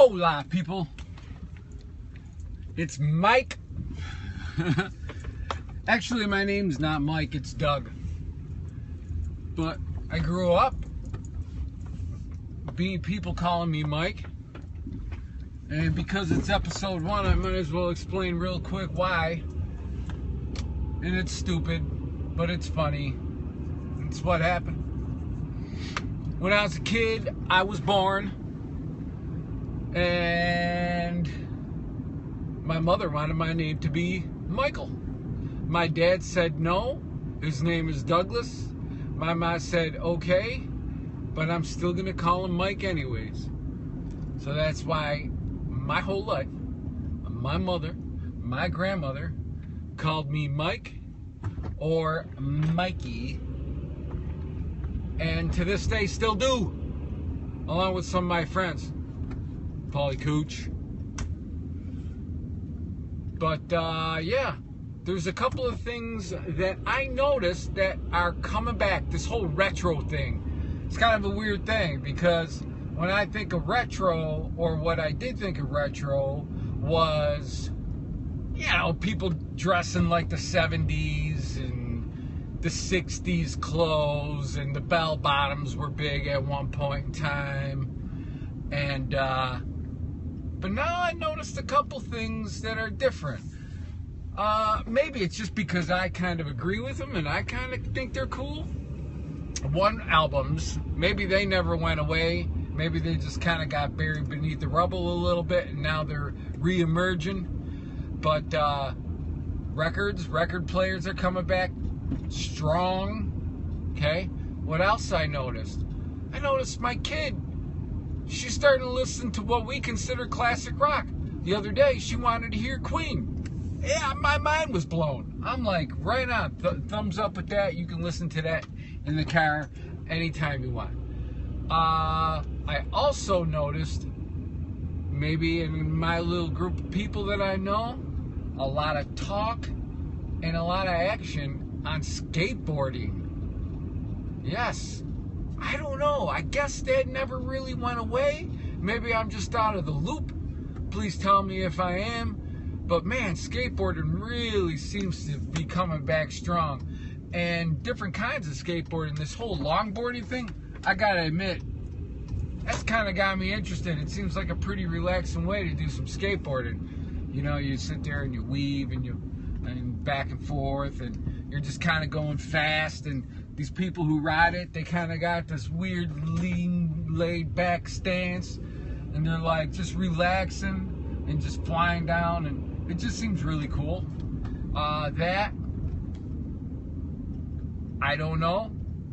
Hola, people. It's Mike. Actually, my name's not Mike, it's Doug. But I grew up people calling me Mike. And because it's episode 1, I might as well explain real quick why. And it's stupid, but it's funny. It's what happened. When I was a kid, I was born. And my mother wanted my name to be Michael. My dad said no, his name is Douglas. My mom said okay, but I'm still gonna call him Mike anyways. So that's why my whole life, my mother, my grandmother called me Mike or Mikey, and to this day still do, along with some of my friends. Polly Cooch. But yeah, there's a couple of things that I noticed that are coming back. This whole retro thing. It's kind of a weird thing because when I think of retro, or what I did think of retro, was, you know, people dressing like the 70s and the 60s clothes, and the bell bottoms were big at one point in time. And but now I noticed a couple things that are different. Maybe it's just because I kind of agree with them and I kind of think they're cool. One albums, maybe they never went away. Maybe they just kind of got buried beneath the rubble a little bit and now they're re-emerging. But record players are coming back strong. Okay? What else I noticed? I noticed my kid, she's starting to listen to what we consider classic rock. The other day, she wanted to hear Queen. Yeah, my mind was blown. I'm like, right on, thumbs up with that. You can listen to that in the car anytime you want. I also noticed, maybe in my little group of people that I know, a lot of talk and a lot of action on skateboarding. Yes. I don't know. I guess that never really went away. Maybe I'm just out of the loop. Please tell me if I am. But man, skateboarding really seems to be coming back strong. And different kinds of skateboarding. This whole longboarding thing, I gotta admit, that's kind of got me interested. It seems like a pretty relaxing way to do some skateboarding. You know, you sit there and you weave and back and forth, and you're just kind of going fast, and these people who ride it, they kind of got this weird lean, laid back stance, and they're like just relaxing and just flying down, and it just seems really cool. That, I don't know.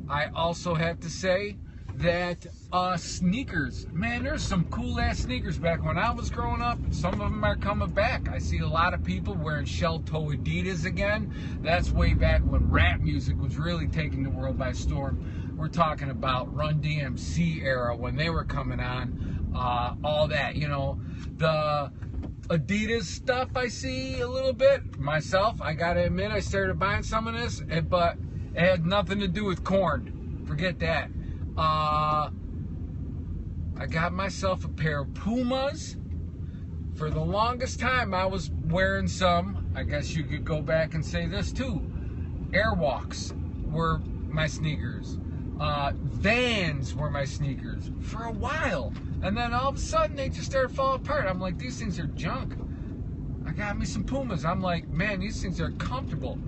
I also have to say that sneakers, man, there's some cool ass sneakers back when I was growing up. Some of them are coming back. I see a lot of people wearing shell toe Adidas again. That's way back when rap music was really taking the world by storm. We're talking about Run DMC era when they were coming on. All that, you know, the Adidas stuff I see a little bit myself. I gotta admit, I started buying some of this, but it had nothing to do with corn. Forget that. I got myself a pair of Pumas. For the longest time, I was wearing some, I guess you could go back and say this too, Airwalks were my sneakers. Vans were my sneakers for a while. And then all of a sudden, they just started falling apart. I'm like, these things are junk. I got me some Pumas. I'm like, man, these things are comfortable.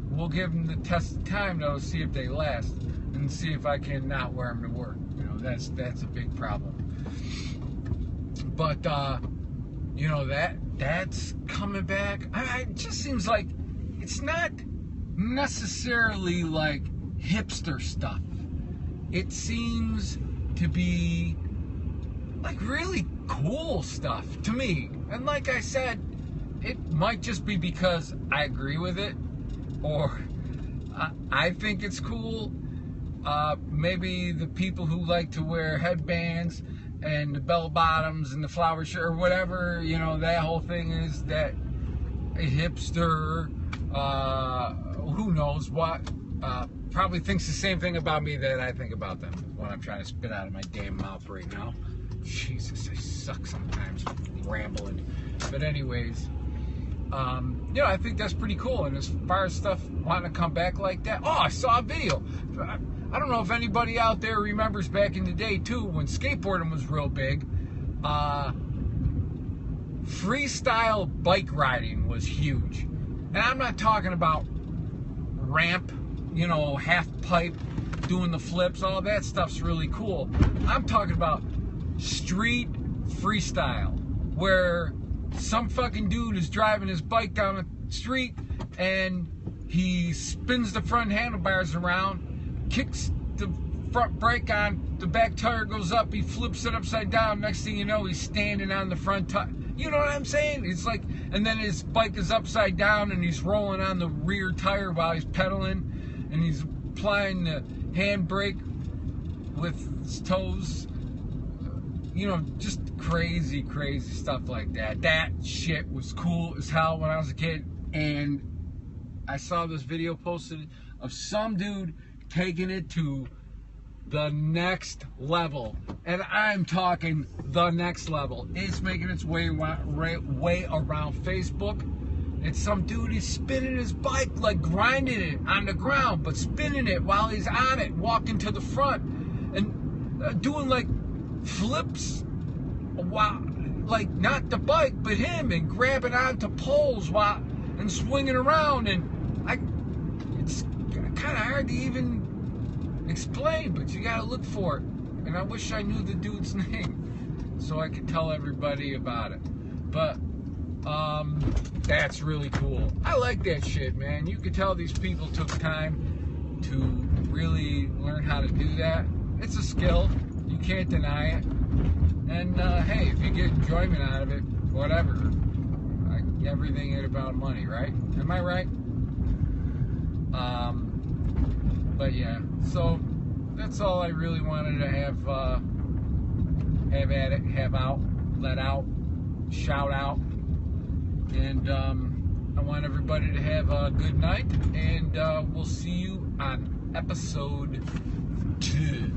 We'll give them the test of time, though, see if they last. And see if I can not wear them to work. You know, that's a big problem. But you know, that's coming back. It just seems like it's not necessarily like hipster stuff. It seems to be like really cool stuff to me. And like I said, it might just be because I agree with it, or I think it's cool. Maybe the people who like to wear headbands and the bell bottoms and the flower shirt or whatever, you know, that whole thing is that a hipster, who knows what, probably thinks the same thing about me that I think about them when I'm trying to spit out of my damn mouth right now. Jesus, I suck sometimes rambling. But anyways, I think that's pretty cool. And as far as stuff wanting to come back like that, I saw a video. I don't know if anybody out there remembers back in the day too, when skateboarding was real big. Freestyle bike riding was huge. And I'm not talking about ramp, half pipe, doing the flips, all that stuff's really cool. I'm talking about street freestyle, where some fucking dude is driving his bike down the street and he spins the front handlebars around, kicks the front brake on, the back tire goes up, he flips it upside down, next thing you know, he's standing on the front tire. You know what I'm saying? It's like, and then his bike is upside down and he's rolling on the rear tire while he's pedaling, and he's applying the handbrake with his toes. Just crazy stuff like that. That shit was cool as hell when I was a kid. And I saw this video posted of some dude taking it to the next level. And I'm talking the next level. It's making its way around Facebook. It's some dude, he's spinning his bike, like grinding it on the ground, but spinning it while he's on it, walking to the front, and doing like flips, while, like not the bike, but him, and grabbing onto poles and swinging around. And it's kind of hard to even explain, but you gotta look for it. And I wish I knew the dude's name so I could tell everybody about it. But that's really cool. I like that shit, man. You could tell these people took time to really learn how to do that. It's a skill. You can't deny it. And hey, if you get enjoyment out of it, whatever. Everything ain't about money, right? Am I right? But yeah, so that's all I really wanted to have at it, let out, shout out. And I want everybody to have a good night, and we'll see you on episode 2.